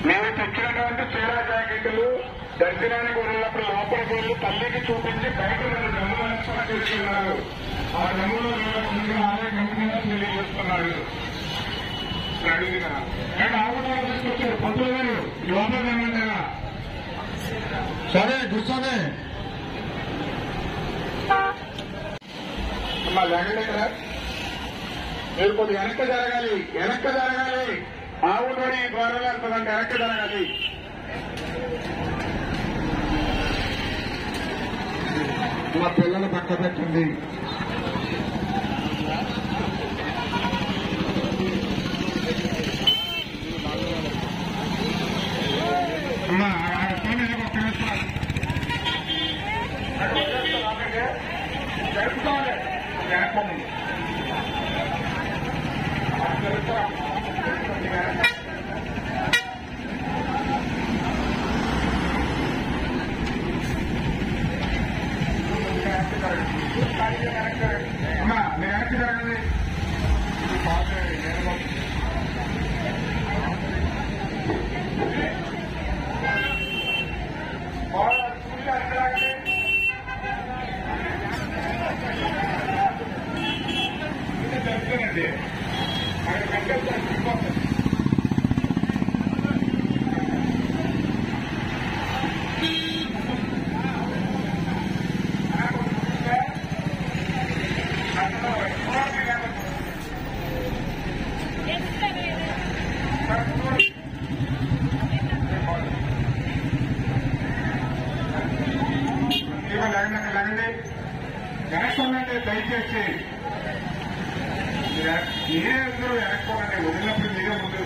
మీరు తెచ్చినటువంటి చీరా జాకెట్లు దర్శనానికి వెళ్ళినప్పుడు లోపలికి వెళ్ళి తల్లికి చూపించి బయట గమ్మున తీసుకున్నారు. ఆ గమ్ములో ముందుగా ఆలయ గమ్ముగా తెలియజేస్తున్నాడు. అండ్ ఆవుటాలు తీసుకొచ్చారు పంతులు గారు లోపలికి ఏమంటే సరే కూర్చోనే అమ్మా లేకండి కదా మీరు కొద్ది వెనక్కి జరగాలి. ఆవు నోడి ద్వారాలు వెళ్తుందంటే వెనక్కి జరగాలి. మా పిల్లలు పక్క పెట్టండి. అమ్మా జరుపుకోవాలి వెనక్కండి. అమ్మా మీరు వెనక్కి జరగండి. జరుగుతుందండి లేకండి వెనక్కోనండి దయచేసి. మీరే అందరూ వెనక్కోనండి. వదిలినప్పుడు మీరే ముందు